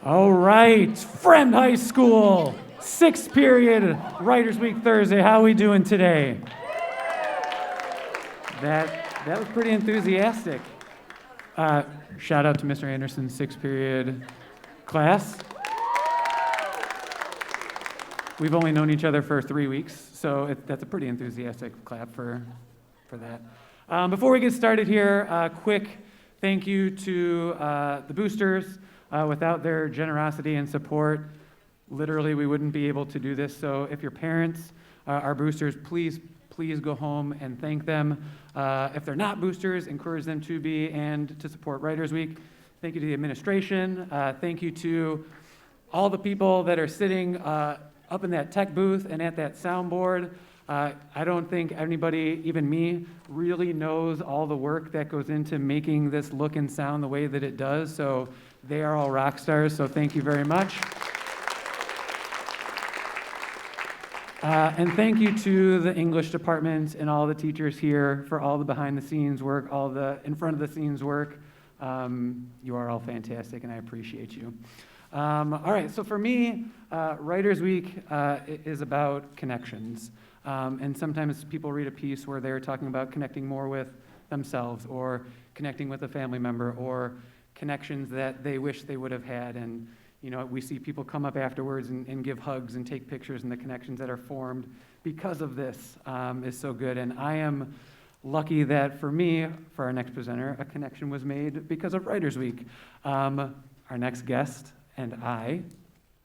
All right, Fremd High School, sixth period, Writers Week Thursday. How are we doing today? That was pretty enthusiastic. Shout out to Mr. Anderson's sixth period class. We've only known each other for 3 weeks, so that's a pretty enthusiastic clap for that. Before we get started here, a quick thank you to the boosters. Without their generosity and support, literally we wouldn't be able to do this. So if your parents are boosters, please go home and thank them. If they're not boosters, encourage them to be and to support Writers Week. Thank you to the administration. Thank you to all the people that are sitting up in that tech booth and at that soundboard. I don't think anybody, even me, really knows all the work that goes into making this look and sound the way that it does. So they are all rock stars, so thank you very much. And thank you to the English department and all the teachers here for all the behind-the-scenes work, all the in-front-of-the-scenes work. You are all fantastic, and I appreciate you. All right, so for me, Writers Week is about connections. And sometimes people read a piece where they're talking about connecting more with themselves or connecting with a family member or connections that they wish they would have had. And, you know, we see people come up afterwards and give hugs and take pictures, and the connections that are formed because of this is so good. And I am lucky that for me, for our next presenter, a connection was made because of Writers Week. Our next guest and I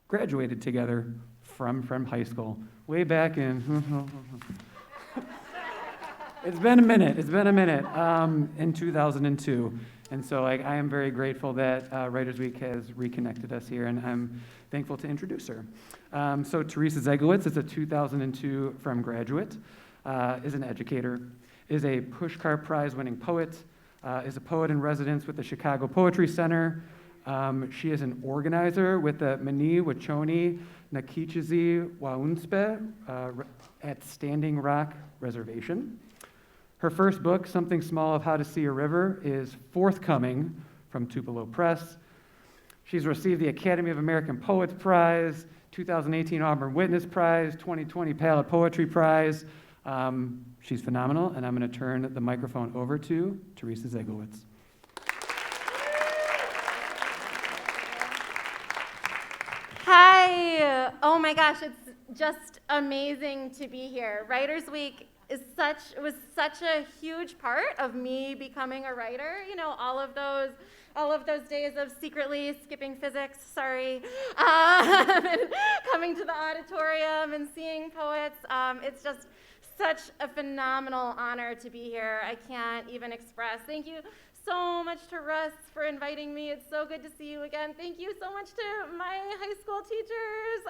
graduated together from Fremd High School way back in, it's been a minute, in 2002. And so I am very grateful that Writers Week has reconnected us here, and I'm thankful to introduce her. So Theresa Zegowitz is a 2002 Fremd graduate, is an educator, is a Postcard Prize-winning poet, is a poet in residence with the Chicago Poetry Center. She is an organizer with the Mani Wachoni Nakichizi Waunspe at Standing Rock Reservation. Her first book, Something Small of How to See a River, is forthcoming from Tupelo Press. She's received the Academy of American Poets Prize, 2018 Auburn Witness Prize, 2020 Palette Poetry Prize. She's phenomenal, and I'm going to turn the microphone over to Theresa Zegowitz. Hi! Oh my gosh, it's just amazing to be here. Writers Week was such a huge part of me becoming a writer. You know, all of those days of secretly skipping physics, and coming to the auditorium and seeing poets. It's just such a phenomenal honor to be here. I can't even express. Thank you so much to Russ for inviting me. It's so good to see you again. Thank you so much to my high school teachers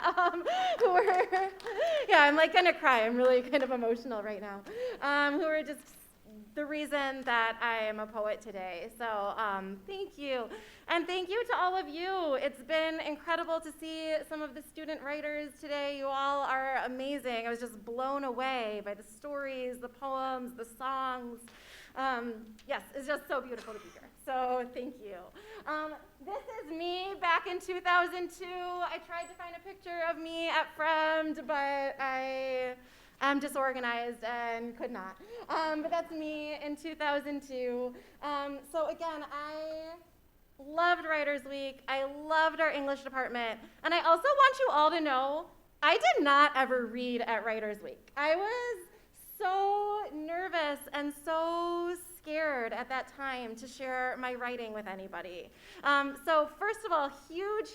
who were, I'm like gonna cry. I'm really kind of emotional right now. Who are just the reason that I am a poet today. So thank you. And thank you to all of you. It's been incredible to see some of the student writers today. You all are amazing. I was just blown away by the stories, the poems, the songs. Yes, it's just so beautiful to be here. So thank you. This is me back in 2002. I tried to find a picture of me at Fremd, but I am disorganized and could not. But that's me in 2002. So again, I loved Writers Week. I loved our English department. And I also want you all to know, I did not ever read at Writers Week. I was so nervous and so scared at that time to share my writing with anybody. So first of all, huge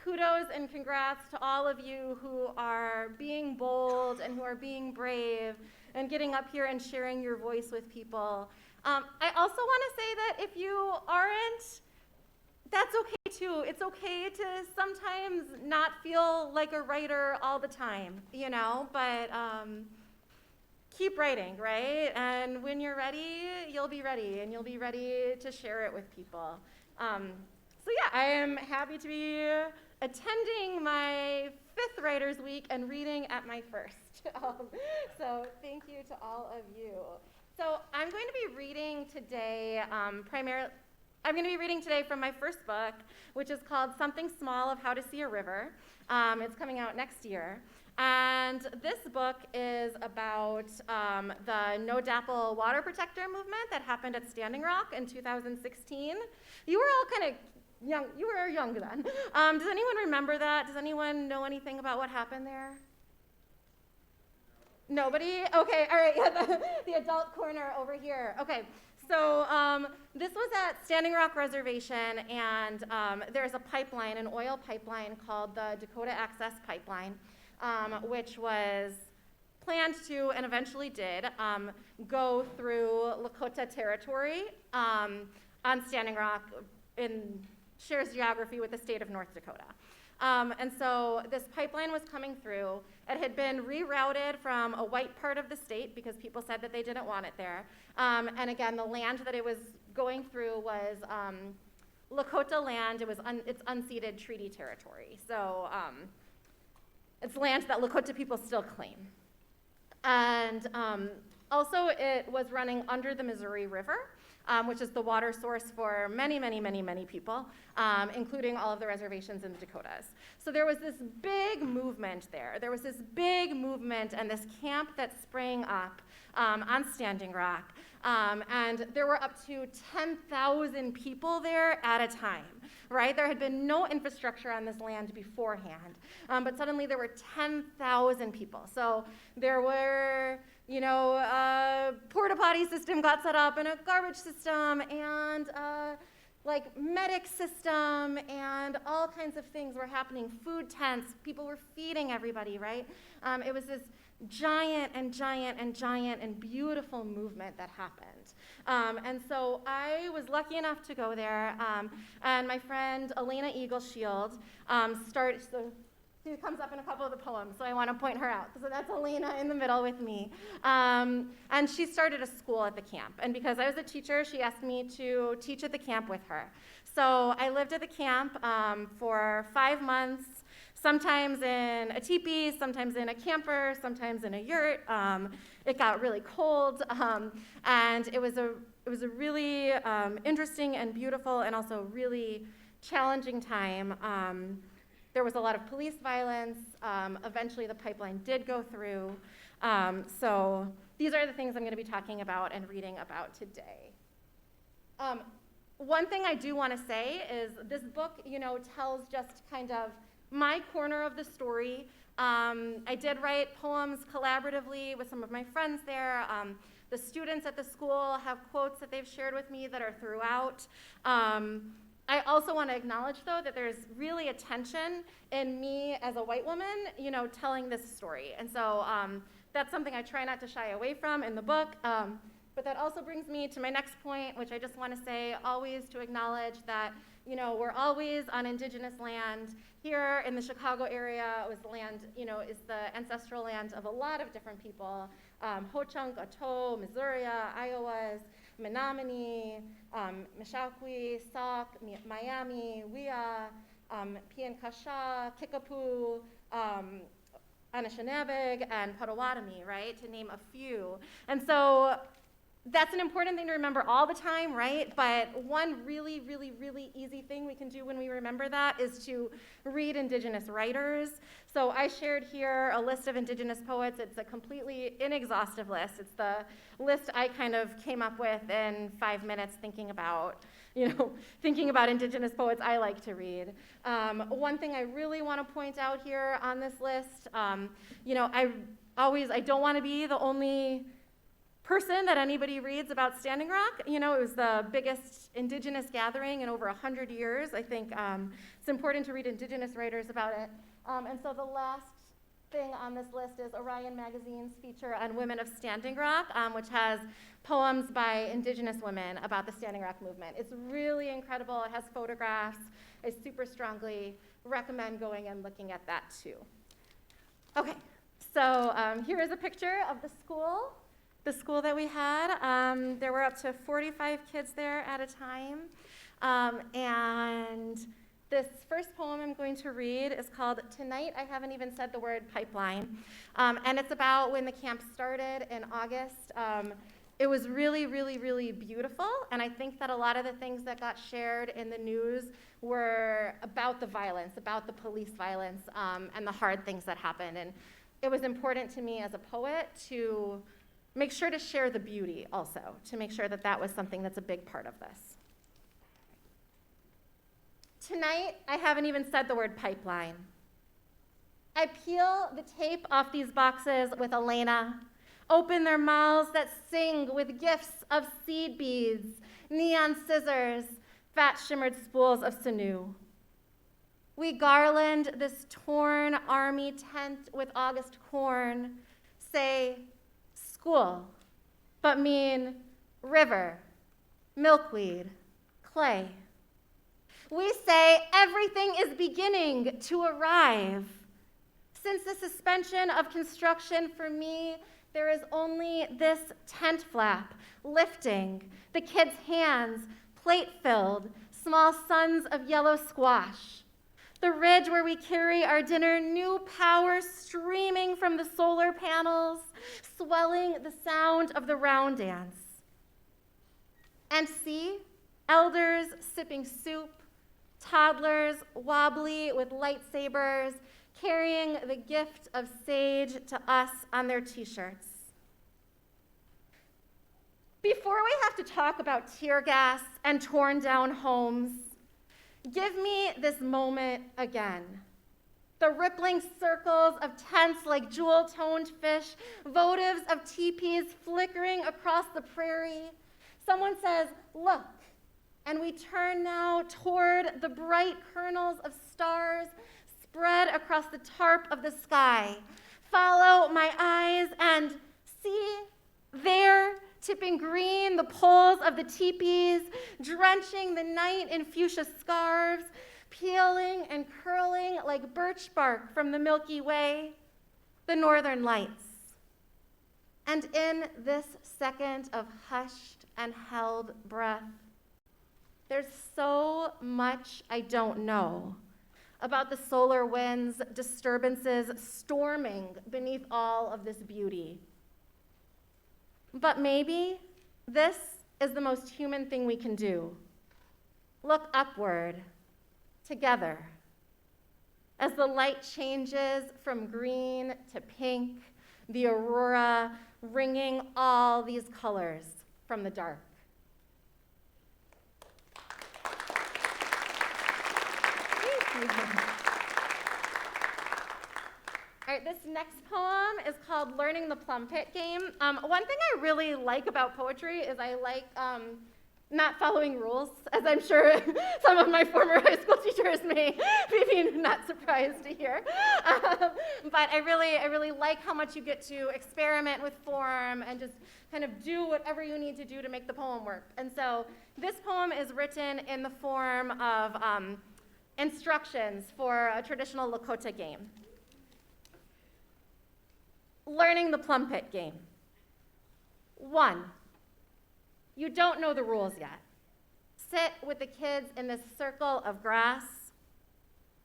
kudos and congrats to all of you who are being bold and who are being brave and getting up here and sharing your voice with people. I also want to say that if you aren't, that's okay too. It's okay to sometimes not feel like a writer all the time, you know, but keep writing, right? And when you're ready, you'll be ready, and you'll be ready to share it with people. So yeah, I am happy to be attending my 5th Writers Week and reading at my first. So thank you to all of you. So I'm going to be reading today primarily, I'm going to be reading today from my first book, which is called Something Small of How to See a River. It's coming out next year. And this book is about the No Dapple water protector movement that happened at Standing Rock in 2016. You were all kind of young. You were young then. Does anyone remember that? Does anyone know anything about what happened there? Nobody? Okay, all right, yeah, the adult corner over here. Okay, so this was at Standing Rock Reservation, and there's a pipeline, an oil pipeline called the Dakota Access Pipeline, which was planned to, and eventually did, go through Lakota territory on Standing Rock, shares geography with the state of North Dakota. And so this pipeline was coming through. It had been rerouted from a white part of the state because people said that they didn't want it there. And again, the land that it was going through was Lakota land. It's unceded treaty territory. So it's land that Lakota people still claim. And also it was running under the Missouri River, which is the water source for many, many, many, many people, including all of the reservations in the Dakotas. So there was this big movement there. There was this big movement and this camp that sprang up on Standing Rock. And there were up to 10,000 people there at a time, right? There had been no infrastructure on this land beforehand, but suddenly there were 10,000 people. So there were, porta potty system got set up and a garbage system and like medic system and all kinds of things were happening. Food tents, people were feeding everybody, right? It was this giant and beautiful movement that happened. And so I was lucky enough to go there, and my friend Elena she comes up in a couple of the poems, so I want to point her out. So that's Elena in the middle with me. And she started a school at the camp. And because I was a teacher, she asked me to teach at the camp with her. So I lived at the camp for 5 months, sometimes in a teepee, sometimes in a camper, sometimes in a yurt. It got really cold, and it was a really interesting and beautiful and also really challenging time. There was a lot of police violence. Eventually the pipeline did go through. So these are the things I'm going to be talking about and reading about today. One thing I do want to say is this book, tells just kind of my corner of the story. I did write poems collaboratively with some of my friends there. The students at the school have quotes that they've shared with me that are throughout. I also want to acknowledge, though, that there's really a tension in me as a white woman, telling this story. And so that's something I try not to shy away from in the book. But that also brings me to my next point, which I just want to say, always to acknowledge that, we're always on Indigenous land. Here in the Chicago area was the land, is the ancestral land of a lot of different people. Ho-Chunk, Oto, Missouri, Iowas, Menominee, Meshawkee, Sauk, Miami, Wea, Piankashaw, Kickapoo, Anishinaabe, and Potawatomi, right, to name a few. And so that's an important thing to remember all the time, right? But one really, really, really easy thing we can do when we remember that is to read Indigenous writers. So I shared here a list of Indigenous poets. It's a completely inexhaustive list. It's the list I kind of came up with in 5 minutes thinking about Indigenous poets I like to read. One thing I really want to point out here on this list, I don't want to be the only person that anybody reads about Standing Rock. It was the biggest Indigenous gathering in over 100 years. I think it's important to read Indigenous writers about it. And so the last thing on this list is Orion Magazine's feature on women of Standing Rock, which has poems by Indigenous women about the Standing Rock movement. It's really incredible. It has photographs. I super strongly recommend going and looking at that too. Okay, so here is a picture of the school that we had. There were up to 45 kids there at a time. And this first poem I'm going to read is called Tonight I Haven't Even Said the Word Pipeline. And it's about when the camp started in August. it was really, really, really beautiful, and I think that a lot of the things that got shared in the news were about the violence, about the police violence, and the hard things that happened. And it was important to me as a poet to make sure to share the beauty also, to make sure that that was something that's a big part of this. Tonight, I haven't even said the word pipeline. I peel the tape off these boxes with Elena, open their mouths that sing with gifts of seed beads, neon scissors, fat shimmered spools of sinew. We garland this torn army tent with August corn, say school, but mean river, milkweed, clay. We say everything is beginning to arrive. Since the suspension of construction for me, there is only this tent flap lifting, the kids' hands plate-filled, small suns of yellow squash. The ridge where we carry our dinner, new power streaming from the solar panels, swelling the sound of the round dance. And see, elders sipping soup, toddlers wobbly with lightsabers, carrying the gift of sage to us on their t-shirts. Before we have to talk about tear gas and torn down homes, give me this moment again. The rippling circles of tents like jewel-toned fish, votives of teepees flickering across the prairie. Someone says, look, and we turn now toward the bright kernels of stars spread across the tarp of the sky. Follow my eyes and see there, tipping green the poles of the teepees, drenching the night in fuchsia scarves, peeling and curling like birch bark from the Milky Way, the northern lights. And in this second of hushed and held breath, there's so much I don't know about the solar winds, disturbances storming beneath all of this beauty. But maybe this is the most human thing we can do. Look upward, together, as the light changes from green to pink, the aurora ringing all these colors from the dark. All right, this next poem is called Learning the Plum Pit Game. One thing I really like about poetry is I like not following rules, as I'm sure some of my former high school teachers may be not surprised to hear. But I really like how much you get to experiment with form and just kind of do whatever you need to do to make the poem work. And so this poem is written in the form of instructions for a traditional Lakota game. Learning the plum pit game. 1, you don't know the rules yet. Sit with the kids in this circle of grass.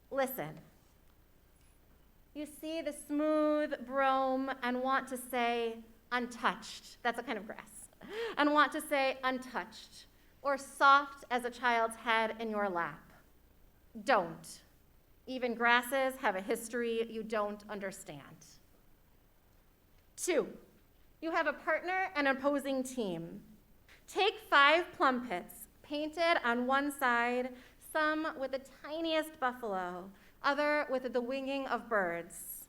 Listen. You see the smooth brome and want to say untouched. That's a kind of grass. And want to say untouched, or soft as a child's head in your lap. Don't. Even grasses have a history you don't understand. 2, you have a partner and opposing team. Take 5 plum pits, painted on one side, some with the tiniest buffalo, other with the winging of birds.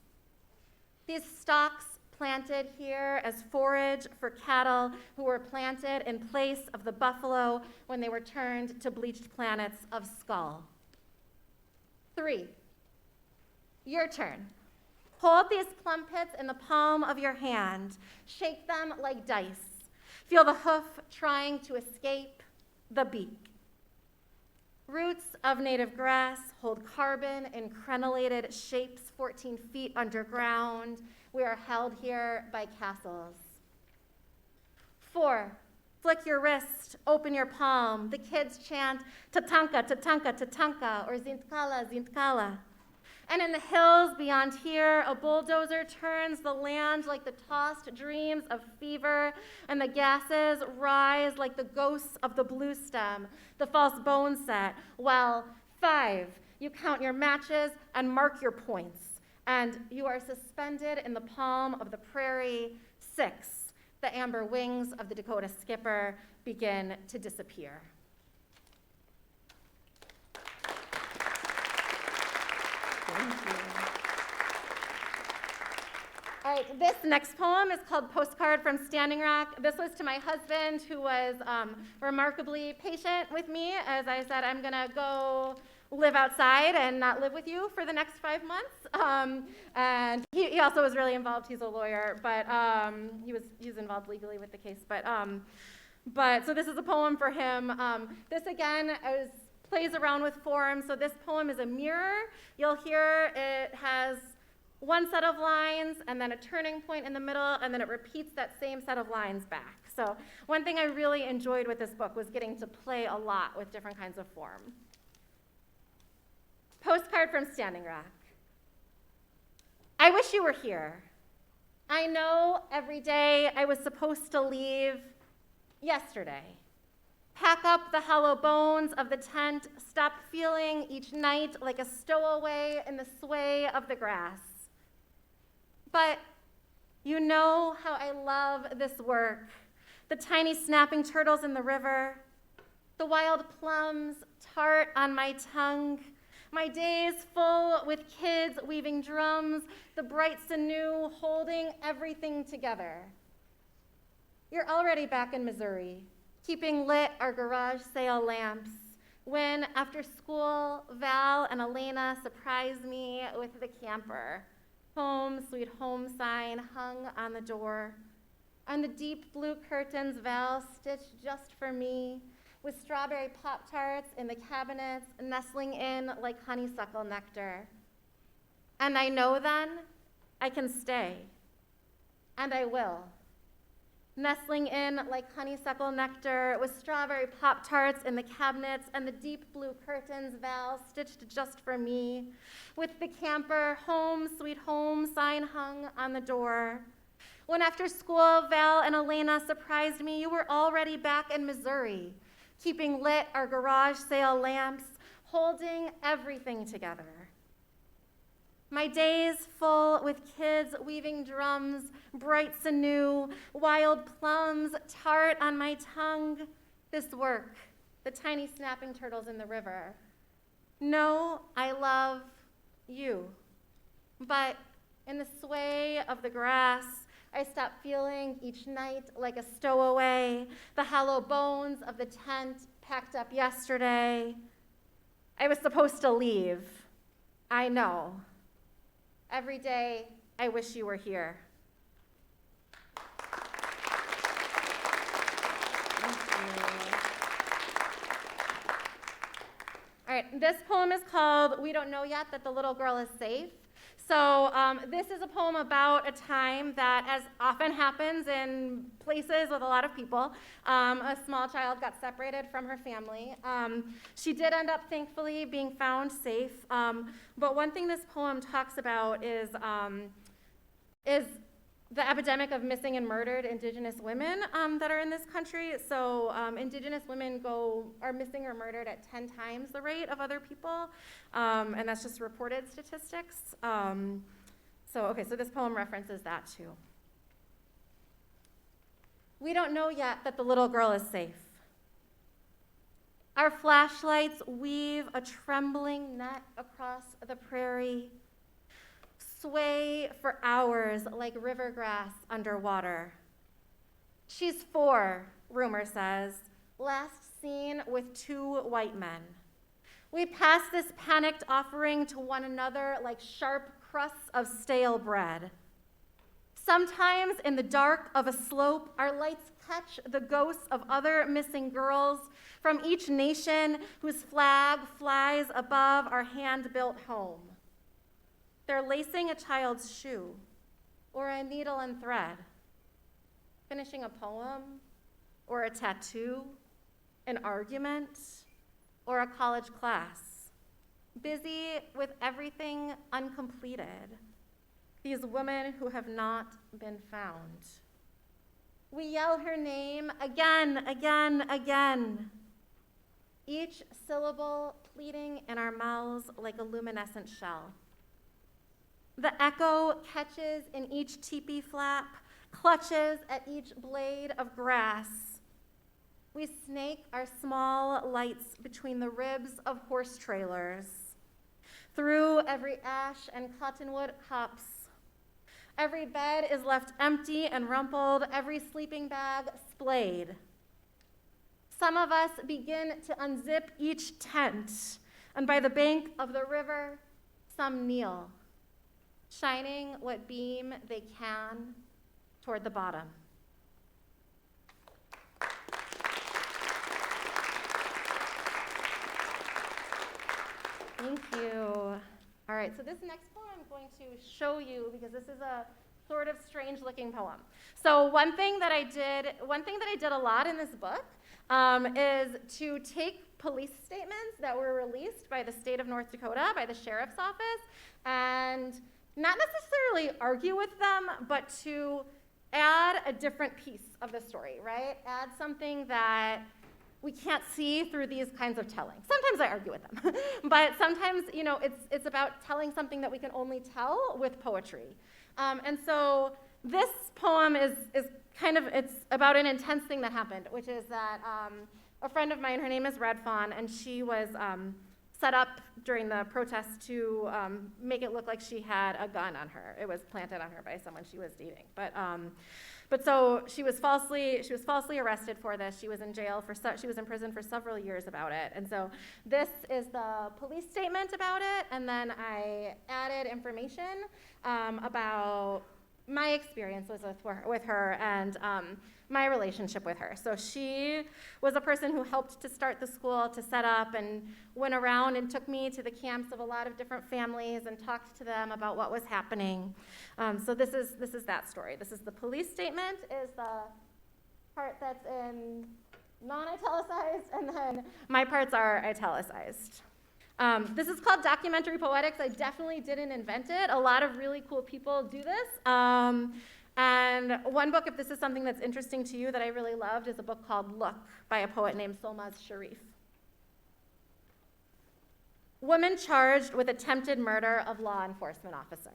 These stalks planted here as forage for cattle who were planted in place of the buffalo when they were turned to bleached planets of skull. 3, your turn. Hold these plum pits in the palm of your hand. Shake them like dice. Feel the hoof trying to escape the beak. Roots of native grass hold carbon in crenellated shapes 14 feet underground. We are held here by castles. 4, flick your wrist, open your palm. The kids chant, tatanka, tatanka, tatanka, or zintkala, zintkala. And in the hills beyond here, a bulldozer turns the land like the tossed dreams of fever, and the gases rise like the ghosts of the blue stem, the false bone set. Well, 5, you count your matches and mark your points, and you are suspended in the palm of the prairie. 6, the amber wings of the Dakota skipper begin to disappear. Thank you. All right, this next poem is called Postcard from Standing Rock. This was to my husband, who was remarkably patient with me. As I said, I'm gonna go live outside and not live with you for the next 5 months. And he also was really involved. He's a lawyer, but he's involved legally with the case. But so this is a poem for him. This again plays around with form. So this poem is a mirror. You'll hear it has one set of lines and then a turning point in the middle, and then it repeats that same set of lines back. So one thing I really enjoyed with this book was getting to play a lot with different kinds of form. Postcard from Standing Rock. I wish you were here. I know every day I was supposed to leave yesterday. Pack up the hollow bones of the tent, stop feeling each night like a stowaway in the sway of the grass. But you know how I love this work. The tiny snapping turtles in the river, the wild plums tart on my tongue, my days full with kids weaving drums, the bright sinew holding everything together. You're already back in Missouri, keeping lit our garage sale lamps, when after school, Val and Elena surprised me with the camper. Home, sweet home sign hung on the door. On the deep blue curtains, Val stitched just for me, with strawberry Pop-Tarts in the cabinets, nestling in like honeysuckle nectar. And I know then I can stay, and I will. Nestling in like honeysuckle nectar, with strawberry Pop-Tarts in the cabinets and the deep blue curtains Val stitched just for me, with the camper home, sweet home sign hung on the door. When after school, Val and Elena surprised me, you were already back in Missouri, keeping lit our garage sale lamps, holding everything together. My days full with kids weaving drums, bright sinew, wild plums tart on my tongue. This work, the tiny snapping turtles in the river. No, I love you. But in the sway of the grass, I stop feeling each night like a stowaway, the hollow bones of the tent packed up yesterday. I was supposed to leave. I know. Every day, I wish you were here. Thank you. All right, this poem is called We Don't Know Yet That the Little Girl is Safe. So this is a poem about a time that, as often happens in places with a lot of people, a small child got separated from her family. She did end up, thankfully, being found safe. But one thing this poem talks about is the epidemic of missing and murdered Indigenous women that are in this country. So Indigenous women are missing or murdered at 10 times the rate of other people, and that's just reported statistics. So this poem references that too. We don't know yet that the little girl is safe. Our flashlights weave a trembling net across the prairie, sway for hours like river grass underwater. She's 4, rumor says, last seen with 2 white men. We pass this panicked offering to one another like sharp crusts of stale bread. Sometimes in the dark of a slope, our lights catch the ghosts of other missing girls from each nation whose flag flies above our hand-built home. They're lacing a child's shoe, or a needle and thread, finishing a poem, or a tattoo, an argument, or a college class. busy with everything uncompleted, these women who have not been found. We yell her name again, again, again, each syllable pleading in our mouths like a luminescent shell. The echo catches in each teepee flap, clutches at each blade of grass. We snake our small lights between the ribs of horse trailers, through every ash and cottonwood copse. Every bed is left empty and rumpled, every sleeping bag splayed. Some of us begin to unzip each tent, and by the bank of the river, some kneel, shining what beam they can toward the bottom. Thank you. All right, so this next poem I'm going to show you because this is a sort of strange-looking poem. So one thing that I did a lot in this book is to take police statements that were released by the state of North Dakota, by the sheriff's office, and not necessarily argue with them, but to add a different piece of the story, right? Add something that we can't see through these kinds of telling. Sometimes I argue with them, but sometimes, it's about telling something that we can only tell with poetry. And so this poem is it's about an intense thing that happened, which is that a friend of mine, her name is Red Fawn, and she was set up during the protest to make it look like she had a gun on her. It was planted on her by someone she was dating. But so she was falsely arrested for this. She was in jail she was in prison for several years about it. And so this is the police statement about it, and then I added information about my experiences with her and my relationship with her. So she was a person who helped to start the school, to set up, and went around and took me to the camps of a lot of different families and talked to them about what was happening. So this is that story. This is the police statement, is the part that's in non-italicized, and then my parts are italicized. This is called documentary poetics. I definitely didn't invent it. A lot of really cool people do this. And one book, if this is something that's interesting to you that I really loved, is a book called Look by a poet named Solmaz Sharif. Woman charged with attempted murder of law enforcement officer.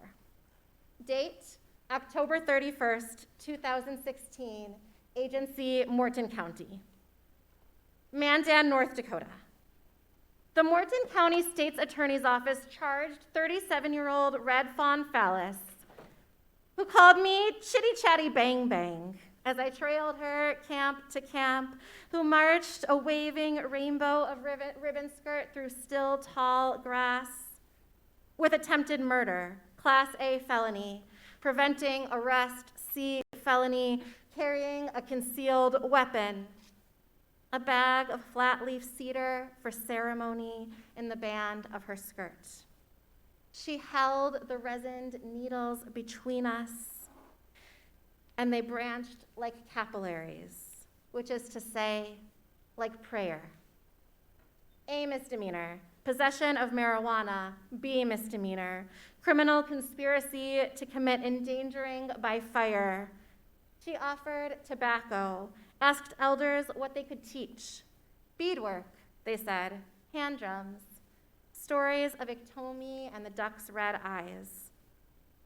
Date, October 31st, 2016, agency Morton County. Mandan, North Dakota. The Morton County State's Attorney's Office charged 37-year-old Red Fawn Fallis, who called me chitty chatty bang bang as I trailed her camp to camp, who marched a waving rainbow of ribbon skirt through still tall grass, with attempted murder, Class A felony, preventing arrest, C felony, carrying a concealed weapon, a bag of flat leaf cedar for ceremony in the band of her skirt. She held the resined needles between us, and they branched like capillaries, which is to say, like prayer. A misdemeanor, possession of marijuana. B misdemeanor, criminal conspiracy to commit endangering by fire. She offered tobacco, asked elders what they could teach. Beadwork, they said, hand drums, stories of Iktomi and the duck's red eyes.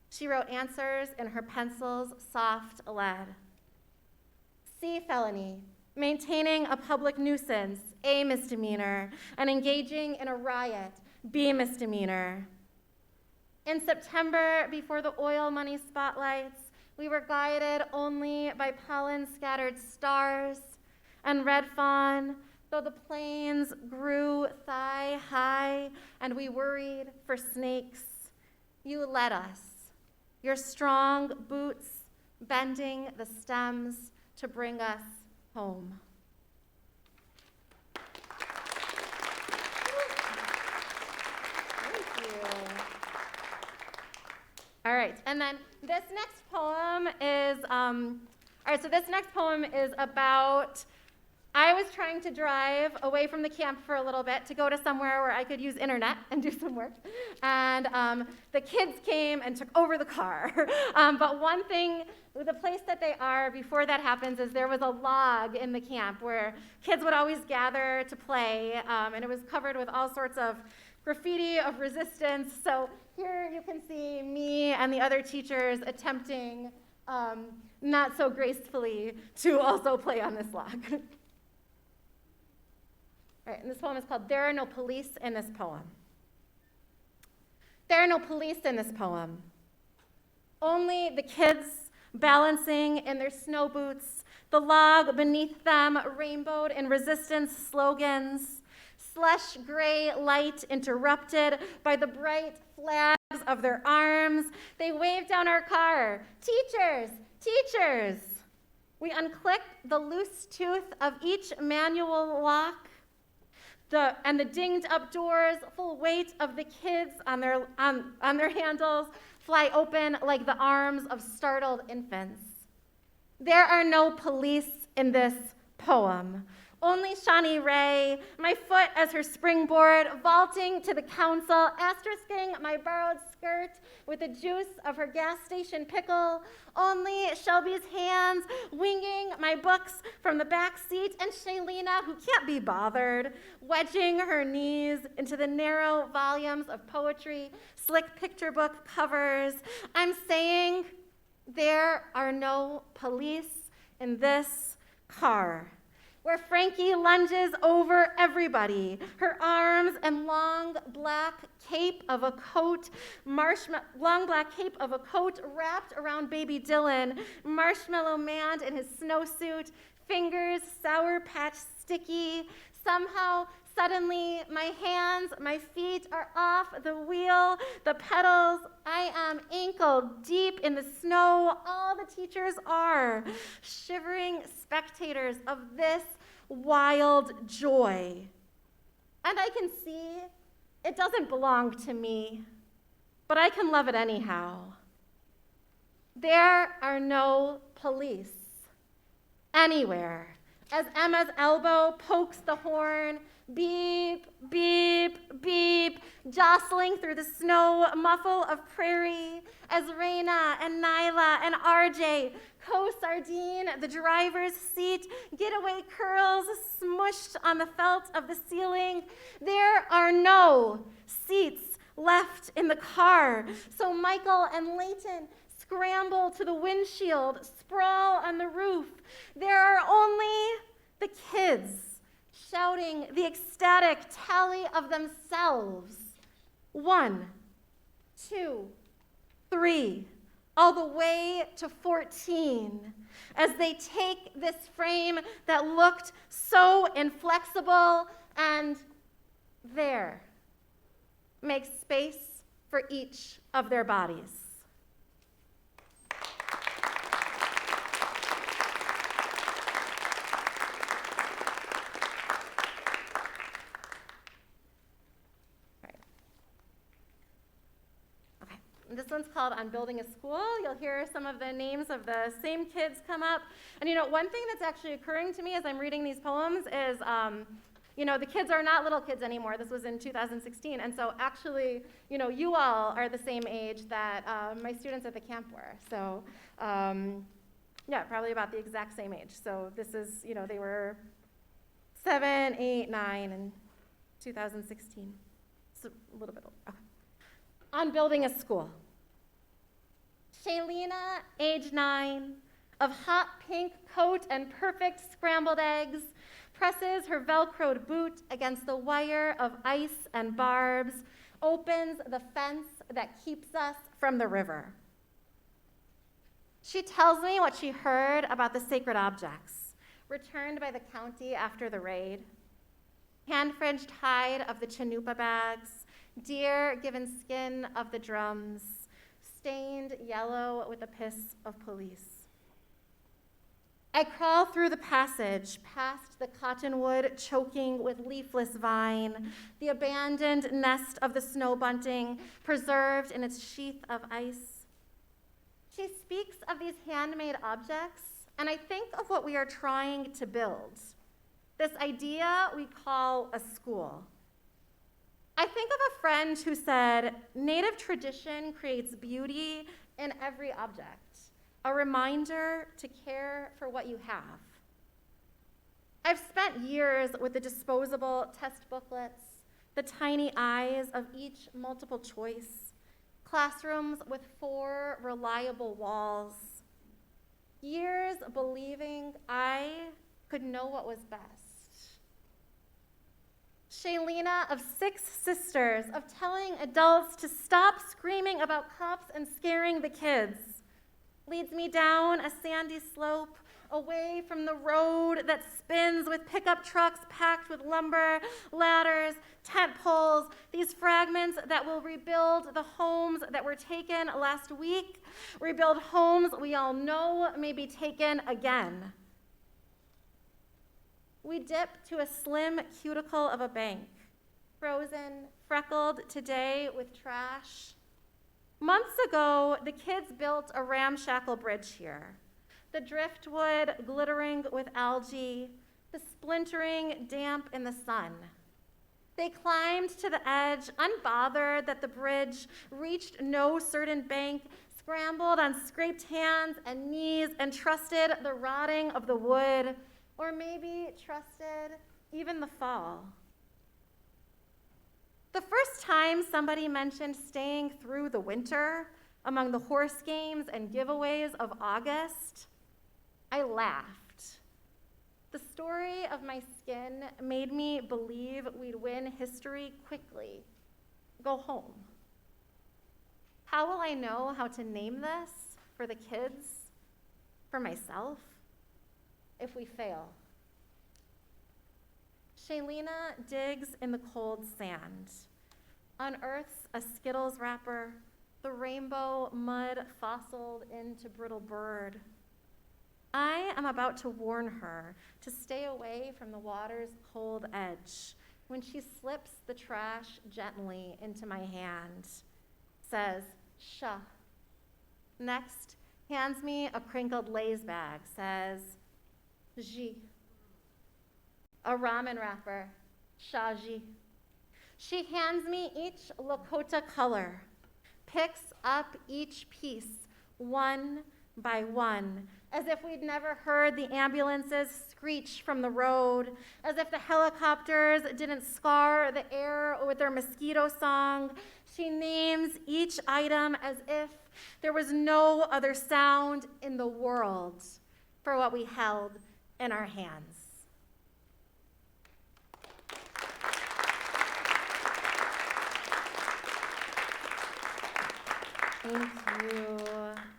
She wrote answers in her pencil's soft lead. C felony, maintaining a public nuisance. A misdemeanor, and engaging in a riot. B misdemeanor. In September, before the oil money spotlights, we were guided only by pollen-scattered stars and red fawn, though the plains grew thigh-high and we worried for snakes. You led us, your strong boots bending the stems to bring us home. Thank you. All right, and then this next poem is, about I was trying to drive away from the camp for a little bit to go to somewhere where I could use internet and do some work. And the kids came and took over the car. But one thing, the place that they are before that happens is there was a log in the camp where kids would always gather to play, and it was covered with all sorts of graffiti of resistance. So here you can see me and the other teachers attempting, not so gracefully, to also play on this log. All right, and this poem is called There Are No Police in This Poem. There are no police in this poem. Only the kids balancing in their snow boots, the log beneath them rainbowed in resistance slogans, slush gray light interrupted by the bright flags of their arms. They waved down our car. Teachers, teachers. We unclicked the loose tooth of each manual lock, and the dinged up doors, full weight of the kids on their handles, fly open like the arms of startled infants. There are no police in this poem. Only Shawnee Ray, my foot as her springboard, vaulting to the council, asterisking my borrowed skirt with the juice of her gas station pickle. Only Shelby's hands winging my books from the back seat, and Shaylena, who can't be bothered, wedging her knees into the narrow volumes of poetry, slick picture book covers. I'm saying there are no police in this car, where Frankie lunges over everybody, her arms and long black cape of a coat wrapped around baby Dylan, Marshmallow Man in his snowsuit, fingers Sour Patch sticky. Somehow, suddenly, my hands, my feet are off the wheel, the pedals. I am ankle deep in the snow. All the teachers are shivering spectators of this wild joy. And I can see it doesn't belong to me, but I can love it anyhow. There are no police anywhere. As Emma's elbow pokes the horn, beep, beep, beep, jostling through the snow muffle of prairie, as Raina and Nyla and RJ co-sardine the driver's seat, getaway curls smushed on the felt of the ceiling. There are no seats left in the car, so Michael and Layton scramble to the windshield, sprawl on the roof. There are only the kids shouting the ecstatic tally of themselves. 1, 2, 3, all the way to 14, as they take this frame that looked so inflexible and there, make space for each of their bodies. This one's called On Building a School. You'll hear some of the names of the same kids come up. And one thing that's actually occurring to me as I'm reading these poems is, the kids are not little kids anymore. This was in 2016. And so actually, you all are the same age that my students at the camp were. So yeah, probably about the exact same age. So this is, they were 7, 8, 9 in 2016. So a little bit older. Okay. On Building a School. Shaylena, age 9, of hot pink coat and perfect scrambled eggs, presses her Velcroed boot against the wire of ice and barbs, opens the fence that keeps us from the river. She tells me what she heard about the sacred objects returned by the county after the raid. Hand-fringed hide of the chanupa bags, deer given skin of the drums, stained yellow with the piss of police. I crawl through the passage, past the cottonwood choking with leafless vine, the abandoned nest of the snow bunting preserved in its sheath of ice. She speaks of these handmade objects, and I think of what we are trying to build. this idea we call a school. I think of a friend who said, Native tradition creates beauty in every object, a reminder to care for what you have. I've spent years with the disposable test booklets, the tiny eyes of each multiple choice, classrooms with 4 reliable walls, years believing I could know what was best. Shailena of 6 sisters, of telling adults to stop screaming about cops and scaring the kids, leads me down a sandy slope away from the road that spins with pickup trucks packed with lumber, ladders, tent poles, these fragments that will rebuild the homes that were taken last week, rebuild homes we all know may be taken again. We dip to a slim cuticle of a bank, frozen, freckled today with trash. Months ago, the kids built a ramshackle bridge here. The driftwood glittering with algae, the splintering damp in the sun. They climbed to the edge, unbothered that the bridge reached no certain bank, scrambled on scraped hands and knees, and trusted the rotting of the wood, or maybe trusted even the fall. The first time somebody mentioned staying through the winter among the horse games and giveaways of August, I laughed. The story of my skin made me believe we'd win history quickly. Go home. How will I know how to name this for the kids, for myself, if we fail? Shailena digs in the cold sand, unearths a Skittles wrapper, the rainbow mud fossiled into brittle bird. I am about to warn her to stay away from the water's cold edge when she slips the trash gently into my hand, says, "Sha." Next, hands me a crinkled Lay's bag, says, "Ji." A ramen wrapper, "Shaji." She hands me each Lakota color, picks up each piece one by one, as if we'd never heard the ambulances screech from the road, as if the helicopters didn't scar the air with their mosquito song. She names each item as if there was no other sound in the world for what we held in our hands. Thank you.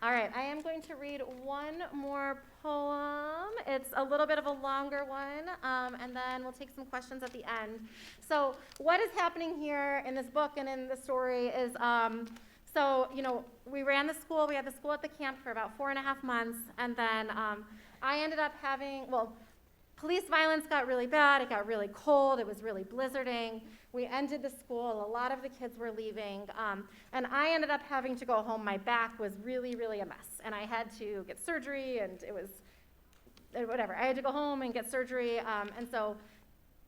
All right, I am going to read one more poem. It's a little bit of a longer one, and then we'll take some questions at the end. So what is happening here in this book and in the story is, we ran the school. We had the school at the camp for about 4.5 months, and then I ended up police violence got really bad. It got really cold. It was really blizzarding. We ended the school. A lot of the kids were leaving. And I ended up having to go home. My back was really, really a mess. And I had to get surgery, and it was whatever. I had to go home and get surgery. And so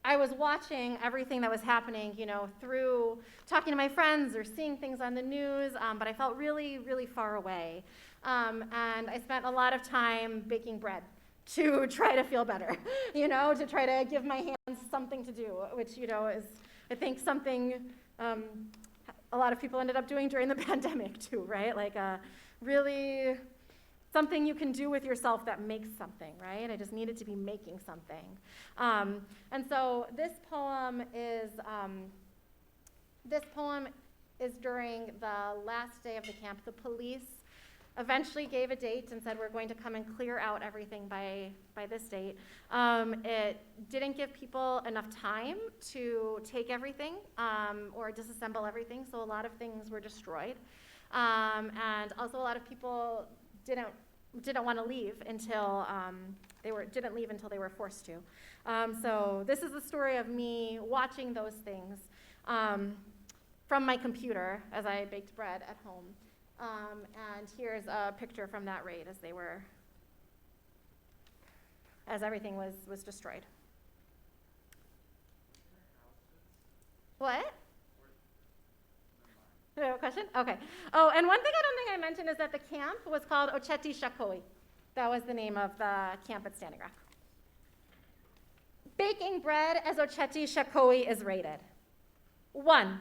I was watching everything that was happening, through talking to my friends or seeing things on the news. But I felt really, really far away. And I spent a lot of time baking bread to try to feel better, to try to give my hands something to do, which, is, I think, something a lot of people ended up doing during the pandemic too, right? Like really something you can do with yourself that makes something, right? I just needed to be making something. And so this poem is during the last day of the camp. The police eventually gave a date and said, we're going to come and clear out everything by this date. It didn't give people enough time to take everything or disassemble everything, so a lot of things were destroyed. And also a lot of people didn't want to leave until didn't leave until they were forced to. So this is the story of me watching those things from my computer as I baked bread at home. And here's a picture from that raid as everything was destroyed. What? Do you have a question? Okay. Oh, and one thing I don't think I mentioned is that the camp was called Ocheti Shakoi. That was the name of the camp at Standing Rock. Baking bread as Ocheti Shakoi is rated. 1,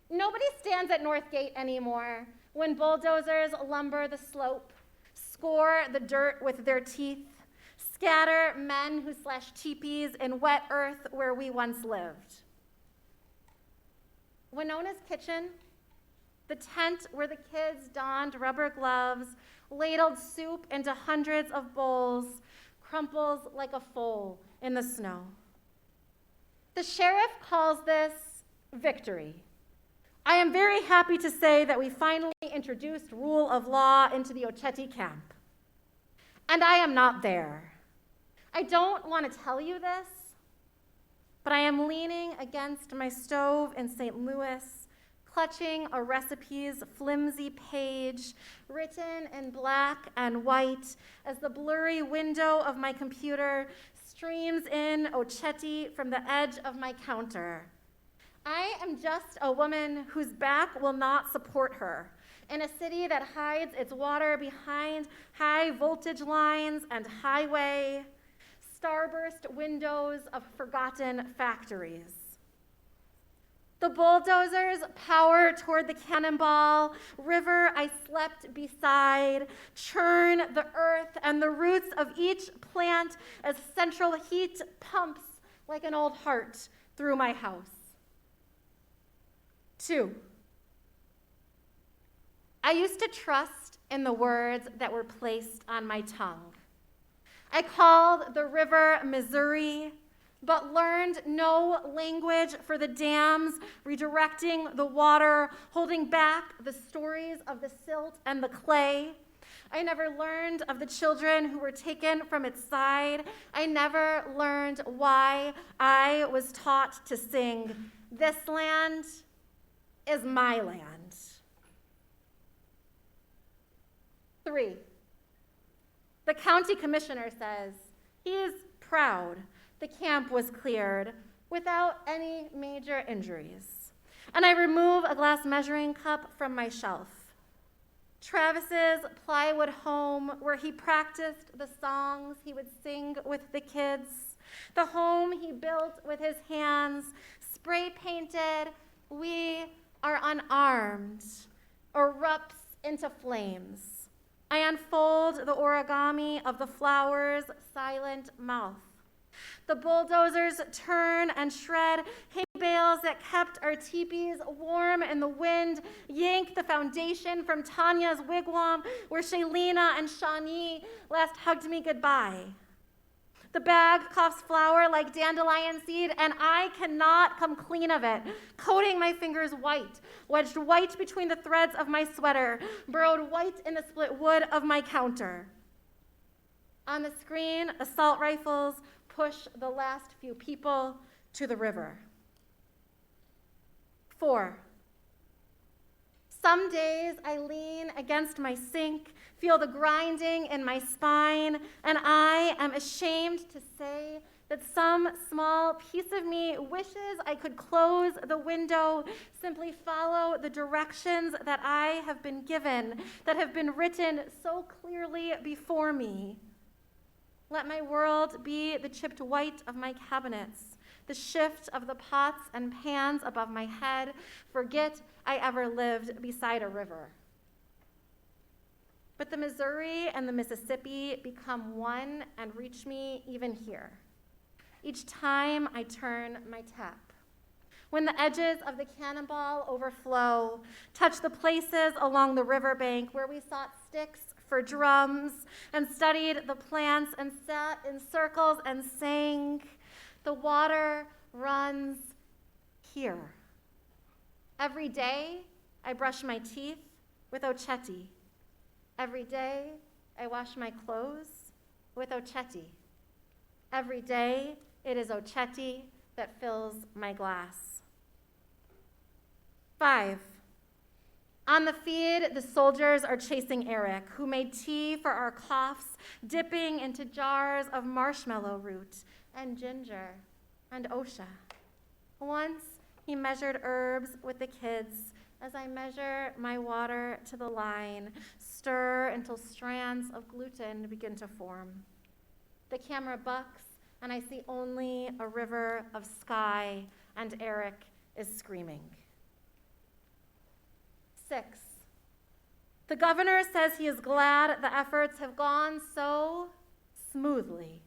nobody stands at North Gate anymore when bulldozers lumber the slope, score the dirt with their teeth, scatter men who slash teepees in wet earth where we once lived. Winona's kitchen, the tent where the kids donned rubber gloves, ladled soup into hundreds of bowls, crumples like a foal in the snow. The sheriff calls this victory. I am very happy to say that we finally introduced rule of law into the Ocheti camp. And I am not there. I don't want to tell you this, but I am leaning against my stove in St. Louis, clutching a recipe's flimsy page, written in black and white, as the blurry window of my computer streams in Ocheti from the edge of my counter. I am just a woman whose back will not support her in a city that hides its water behind high voltage lines and highway, starburst windows of forgotten factories. The bulldozers power toward the cannonball, river I slept beside, churn the earth and the roots of each plant as central heat pumps like an old heart through my house. 2, I used to trust in the words that were placed on my tongue. I called the river Missouri, but learned no language for the dams redirecting the water, holding back the stories of the silt and the clay. I never learned of the children who were taken from its side. I never learned why I was taught to sing, "This land is my land." 3, the county commissioner says he is proud the camp was cleared without any major injuries. And I remove a glass measuring cup from my shelf. Travis's plywood home where he practiced the songs he would sing with the kids. The home he built with his hands, spray painted, "We are unarmed," erupts into flames. I unfold the origami of the flower's silent mouth. The bulldozers turn and shred hay bales that kept our teepees warm in the wind, yank the foundation from Tanya's wigwam where Shailena and Shawnee last hugged me goodbye. The bag coughs flour like dandelion seed, and I cannot come clean of it, coating my fingers white, wedged white between the threads of my sweater, burrowed white in the split wood of my counter. On the screen, assault rifles push the last few people to the river. 4, some days I lean against my sink, feel the grinding in my spine, and I am ashamed to say that some small piece of me wishes I could close the window, simply follow the directions that I have been given, that have been written so clearly before me. Let my world be the chipped white of my cabinets, the shift of the pots and pans above my head. Forget I ever lived beside a river. But the Missouri and the Mississippi become one and reach me even here, each time I turn my tap. When the edges of the cannonball overflow, touch the places along the riverbank where we sought sticks for drums and studied the plants and sat in circles and sang, the water runs here. Every day I brush my teeth with Ocheti. Every day I wash my clothes with Ocheti. Every day it is Ocheti that fills my glass. 5, on the feed, the soldiers are chasing Eric, who made tea for our coughs, dipping into jars of marshmallow root and ginger and osha. Once He measured herbs with the kids as I measure my water to the line, stir until strands of gluten begin to form. The camera bucks, and I see only a river of sky, and Eric is screaming. 6. The governor says he is glad the efforts have gone so smoothly.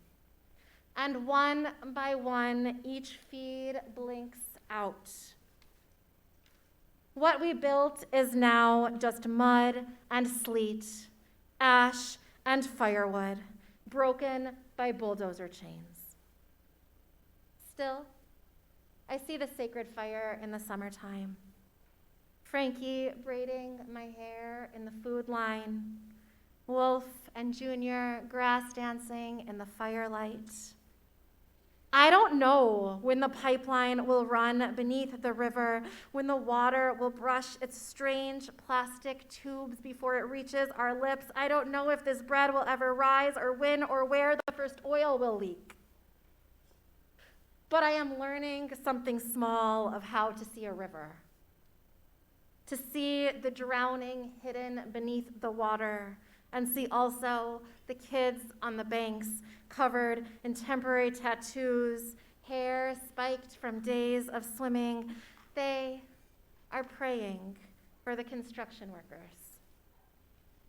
And one by one, each feed blinks out. What we built is now just mud and sleet, ash and firewood, broken by bulldozer chains. Still, I see the sacred fire in the summertime. Frankie braiding my hair in the food line, Wolf and Junior grass dancing in the firelight. I don't know when the pipeline will run beneath the river, when the water will brush its strange plastic tubes before it reaches our lips. I don't know if this bread will ever rise or when or where the first oil will leak. But I am learning something small of how to see a river, to see the drowning hidden beneath the water, and see also the kids on the banks covered in temporary tattoos, hair spiked from days of swimming. They are praying for the construction workers.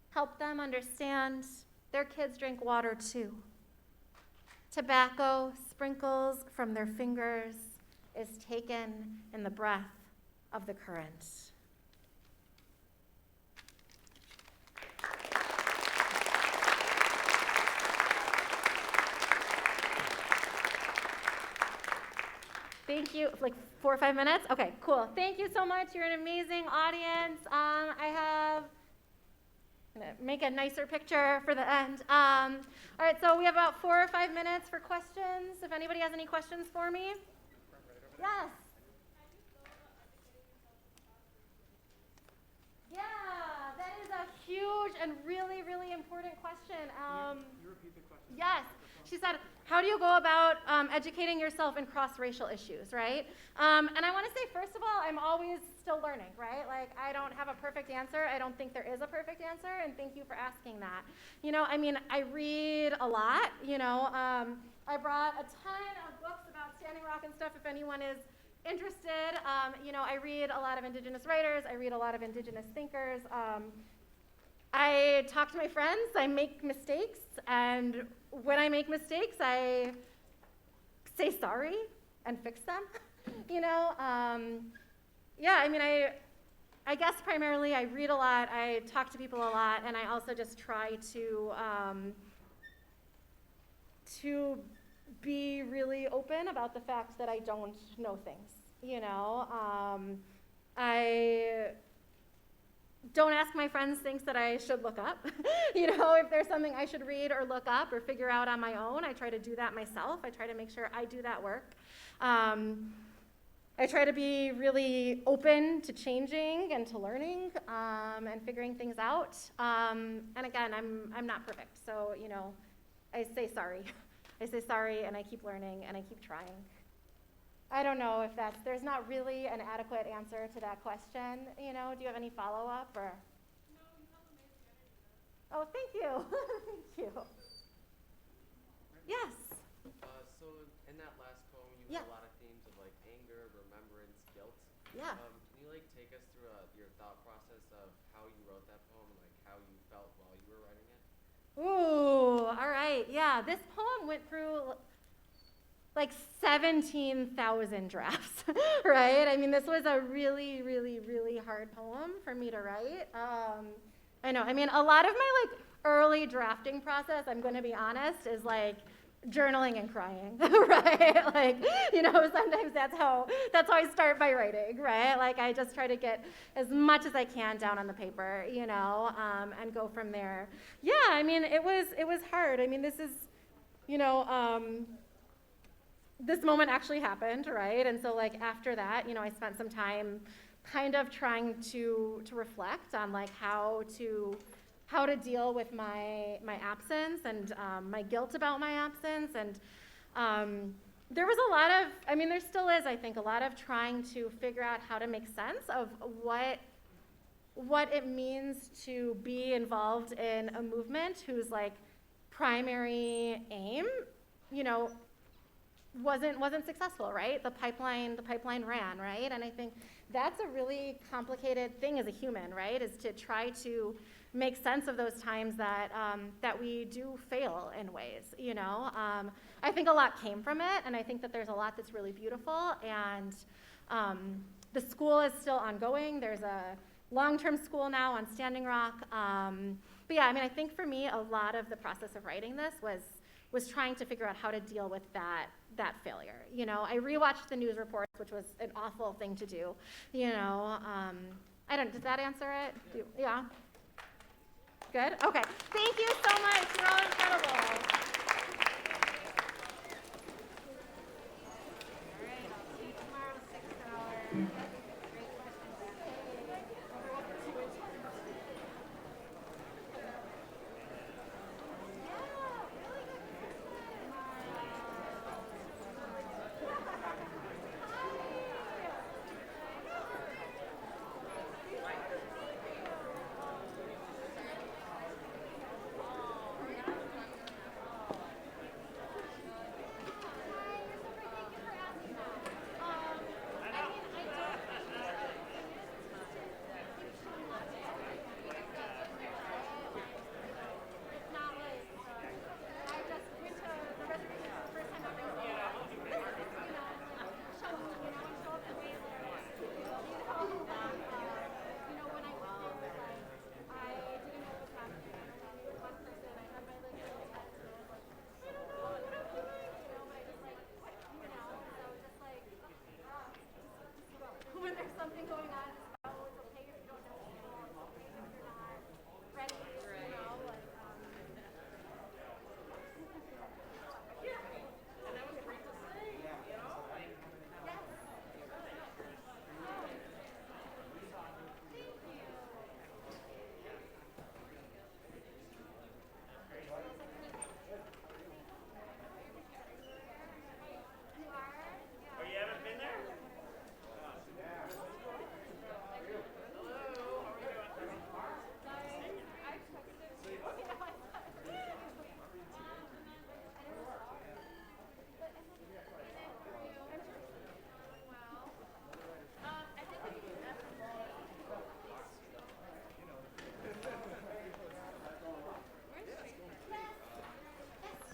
Help them understand their kids drink water too. Tobacco sprinkles from their fingers is taken in the breath of the current. Thank you. Like 4 or 5 minutes? Okay, cool. Thank you so much. You're an amazing audience. I'm gonna make a nicer picture for the end. All right, so we have about 4 or 5 minutes for questions. If anybody has any questions for me? Yes. Yeah, that is a huge and really, really important question. Can you repeat the question? Yes. She said, how do you go about educating yourself in cross-racial issues, right? And I want to say, first of all, I'm always still learning, right? Like, I don't have a perfect answer. I don't think there is a perfect answer, and thank you for asking that. You know, I mean, I read a lot, you know. I brought a ton of books about Standing Rock and stuff if anyone is interested. You know, I read a lot of Indigenous writers. I read a lot of Indigenous thinkers. I talk to my friends, I make mistakes, and when I make mistakes, I say sorry and fix them, you know? Yeah, I mean, I guess primarily I read a lot, I talk to people a lot, and I also just try to be really open about the fact that I don't know things, you know? I don't ask my friends things that I should look up. You know, if there's something I should read or look up or figure out on my own, I try to do that myself. I try to make sure I do that work. I try to be really open to changing and to learning and figuring things out. And again, I'm not perfect, so you know, I say sorry. I say sorry, and I keep learning, and I keep trying. I don't know if there's not really an adequate answer to that question. You know, do you have any follow-up or? No, you have amazing energy. Oh, thank you. Thank you. Yes. So in that last poem, you Yeah. had a lot of themes of like anger, remembrance, guilt. Yeah. Can you like take us through your thought process of how you wrote that poem and like how you felt while you were writing it? Ooh, all right. Yeah, this poem went through like 17,000 drafts, right? I mean, this was a really, really, really hard poem for me to write. I know, I mean, a lot of my like early drafting process, I'm gonna be honest, is like journaling and crying, right? Like, you know, sometimes that's how I start by writing, right? Like I just try to get as much as I can down on the paper, you know, and go from there. Yeah, I mean, it was hard. I mean, this is, you know, this moment actually happened, right? And so like after that, you know, I spent some time kind of trying to reflect on like how to deal with my absence and my guilt about my absence. And there was a lot of, I mean, there still is, I think, a lot of trying to figure out how to make sense of what it means to be involved in a movement whose like primary aim, you know, wasn't successful, right? The pipeline ran, right? And I think that's a really complicated thing as a human, right? Is to try to make sense of those times that that we do fail in ways, you know. I think a lot came from it, and I think that there's a lot that's really beautiful. And the school is still ongoing. There's a long-term school now on Standing Rock. But yeah, I mean, I think for me, a lot of the process of writing this was trying to figure out how to deal with that failure. You know, I rewatched the news reports, which was an awful thing to do. You know, did that answer it? Yeah. Good? Okay. Thank you so much. You're all incredible. All right, I'll see you tomorrow, 6 hours. Great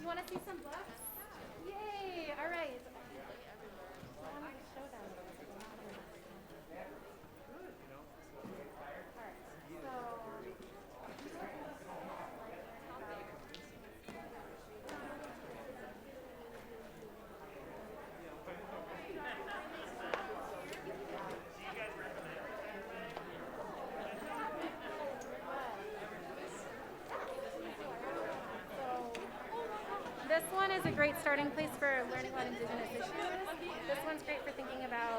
You want to see some books? Yay! All right. I wanted to show them. This one is a great starting place for learning about Indigenous issues. This one's great for thinking about